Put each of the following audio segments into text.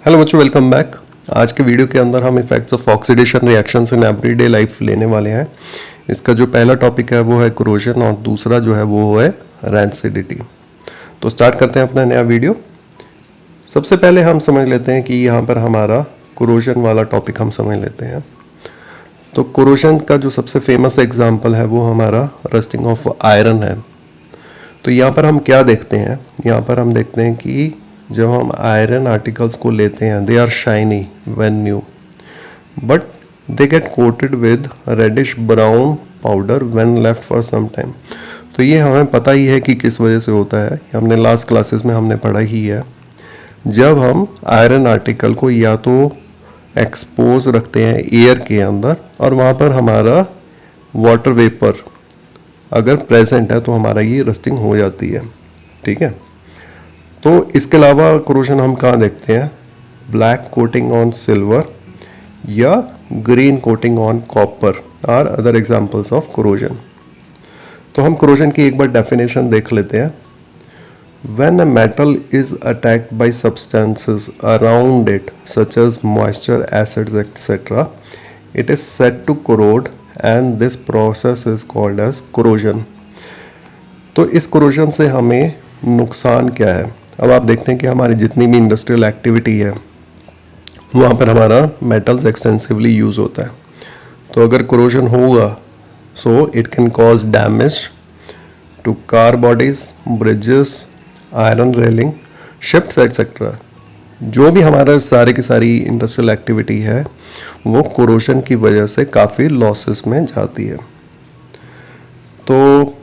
Hello बच्चों, welcome back. आज के वीडियो के अंदर हम effects of oxidation reactions in everyday life लेने वाले हैं। इसका जो पहला टॉपिक है वो है कोरोजन और दूसरा जो है वो है रैंसिडिटी। तो स्टार्ट करते हैं अपना नया वीडियो। सबसे पहले हम समझ लेते हैं कि यहाँ पर हमारा कोरोजन वाला टॉपिक हम समझ लेते हैं। तो कोरोजन का जो सबसे फेमस एग्जाम्पल है वो हमारा रस्टिंग ऑफ आयरन है। तो यहाँ पर हम क्या देखते हैं, यहाँ पर हम देखते हैं कि जब हम आयरन आर्टिकल्स को लेते हैं, they are shiny when new but they get coated with reddish brown powder when left for some time. तो ये हमें पता ही है कि किस वजह से होता है, हमने लास्ट क्लासेस में हमने पढ़ा ही है। जब हम आयरन आर्टिकल को या तो एक्सपोज रखते हैं एयर के अंदर और वहाँ पर हमारा वाटर वेपर अगर प्रेजेंट है तो हमारा ये रस्टिंग हो जाती है। ठीक है, तो इसके अलावा कोरोजन हम कहाँ देखते हैं, ब्लैक कोटिंग ऑन सिल्वर या green coating on copper are other examples of corrosion. तो हम कोरोजन की एक बार डेफिनेशन देख लेते हैं। When a metal is attacked by substances around it such as moisture, acids, etc., it is said to corrode and this process is called as corrosion। तो इस corrosion से हमें नुकसान क्या है। अब आप देखते हैं कि हमारी जितनी भी इंडस्ट्रियल एक्टिविटी है वहाँ पर हमारा मेटल्स एक्सटेंसिवली यूज होता है। तो अगर कोरोजन होगा so it can cause damage to car bodies, bridges, iron railing, ships etcetera. जो भी हमारा सारे की सारी इंडस्ट्रियल एक्टिविटी है वो कोरोजन की वजह से काफ़ी लॉसेस में जाती है। तो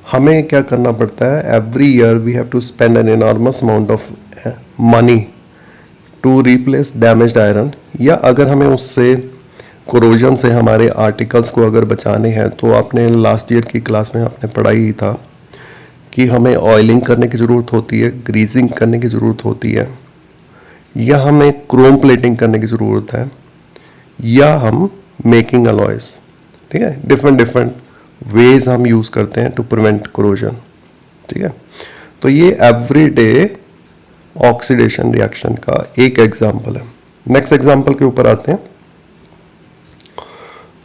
हमें क्या करना पड़ता है, every year we have to spend an enormous amount of money to replace damaged iron, या अगर हमें उससे कोरोजन से हमारे आर्टिकल्स को अगर बचाने हैं तो आपने लास्ट ईयर की क्लास में आपने पढ़ा ही था कि हमें ऑयलिंग करने की ज़रूरत होती है, ग्रीजिंग करने की ज़रूरत होती है, या हमें क्रोम प्लेटिंग करने की ज़रूरत है, या हम मेकिंग अलॉयज। ठीक है, डिफरेंट वेज हम यूज करते हैं टू प्रिवेंट कोरोजन। ठीक है, तो ये एवरीडे ऑक्सीडेशन रिएक्शन का एक एग्जांपल है। नेक्स्ट एग्जांपल के ऊपर आते हैं।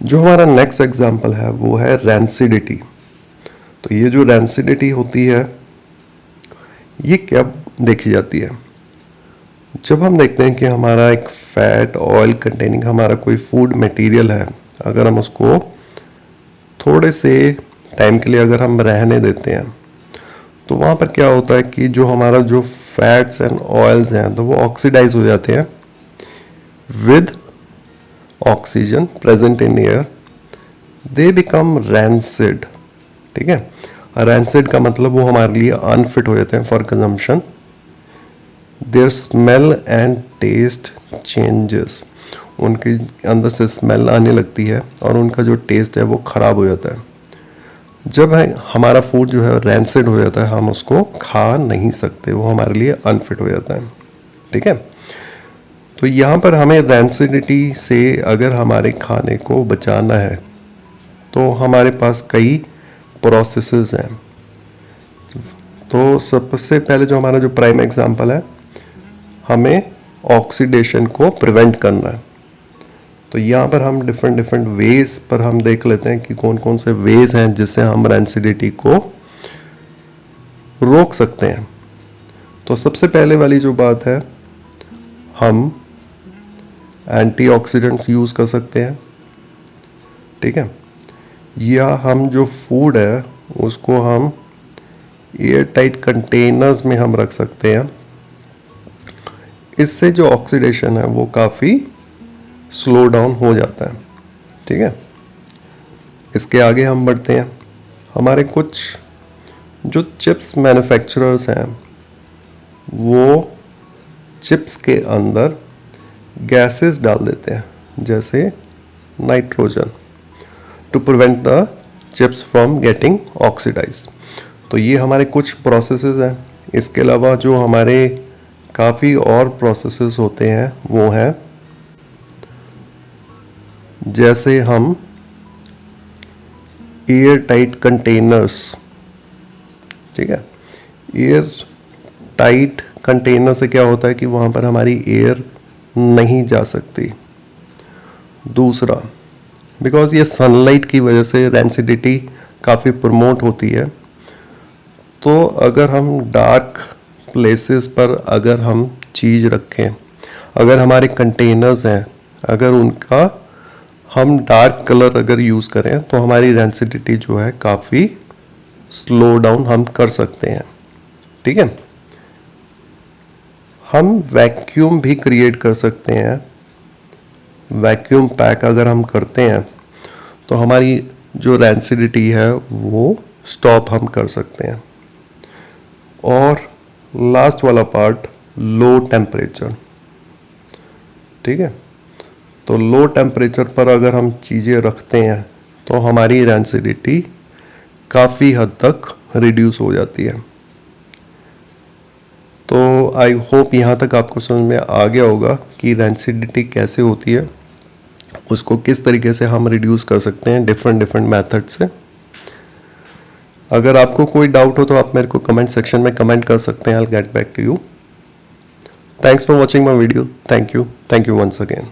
जो हमारा नेक्स्ट एग्जांपल है वो है रैंसिडिटी। तो ये जो रैंसिडिटी होती है ये क्या देखी जाती है, जब हम देखते हैं कि हमारा एक फैट ऑयल कंटेनिंग हमारा कोई फूड मटेरियल है, अगर हम उसको थोड़े से टाइम के लिए अगर हम रहने देते हैं तो वहाँ पर क्या होता है कि जो हमारा जो फैट्स एंड ऑयल्स हैं तो वो ऑक्सीडाइज हो जाते हैं with oxygen present in air, they become rancid. ठीक है, रैंसिड का मतलब वो हमारे लिए अनफिट हो जाते हैं for consumption. Their smell and taste changes, उनके अंदर से स्मेल आने लगती है और उनका जो टेस्ट है वो खराब हो जाता है। जब हमारा फूड जो है रैंसिड हो जाता है हम उसको खा नहीं सकते, वो हमारे लिए अनफिट हो जाता है। ठीक है, तो यहाँ पर हमें रैंसिडिटी से अगर हमारे खाने को बचाना है तो हमारे पास कई प्रोसेसेस हैं। तो सबसे पहले जो हमारा जो प्राइम एग्जांपल है, हमें ऑक्सीडेशन को प्रिवेंट करना है। तो यहाँ पर हम डिफरेंट वेज पर हम देख लेते हैं कि कौन कौन से वेज हैं जिससे हम रैंसिडिटी को रोक सकते हैं। तो सबसे पहले वाली जो बात है, हम एंटीऑक्सीडेंट्स यूज कर सकते हैं। ठीक है, या हम जो फूड है उसको हम एयर टाइट कंटेनर्स में हम रख सकते हैं। इससे जो ऑक्सीडेशन है वो काफ़ी स्लो डाउन हो जाता है। ठीक है, इसके आगे हम बढ़ते हैं। हमारे कुछ जो चिप्स मैन्युफैक्चरर्स हैं वो चिप्स के अंदर गैसेस डाल देते हैं जैसे nitrogen to prevent the chips from getting oxidised. तो ये हमारे कुछ प्रोसेसेस हैं। इसके अलावा जो हमारे काफ़ी और प्रोसेसेस होते हैं वो हैं जैसे हम एयर टाइट कंटेनर्स। ठीक है, एयर टाइट कंटेनर से क्या होता है कि वहाँ पर हमारी एयर नहीं जा सकती। दूसरा, बिकॉज ये सनलाइट की वजह से रेंसिडिटी काफ़ी प्रमोट होती है, तो अगर हम डार्क प्लेसेस पर अगर हम चीज़ रखें, अगर हमारे कंटेनर्स हैं, अगर उनका हम डार्क कलर अगर यूज़ करें तो हमारी रेंसिडिटी जो है काफ़ी स्लो डाउन हम कर सकते हैं। ठीक है, हम वैक्यूम भी क्रिएट कर सकते हैं। वैक्यूम पैक अगर हम करते हैं तो हमारी जो रेंसिडिटी है वो स्टॉप हम कर सकते हैं। और लास्ट वाला पार्ट, लो टेम्परेचर। ठीक है, तो लो टेम्परेचर पर अगर हम चीज़ें रखते हैं तो हमारी रेंसिडिटी काफ़ी हद तक रिड्यूस हो जाती है। तो आई होप यहाँ तक आपको समझ में आ गया होगा कि रेंसिडिटी कैसे होती है, उसको किस तरीके से हम रिड्यूस कर सकते हैं डिफरेंट मेथड से। अगर आपको कोई डाउट हो तो आप मेरे को कमेंट सेक्शन में कमेंट कर सकते हैं। I will get back to you. Thanks for watching my video. Thank you once again.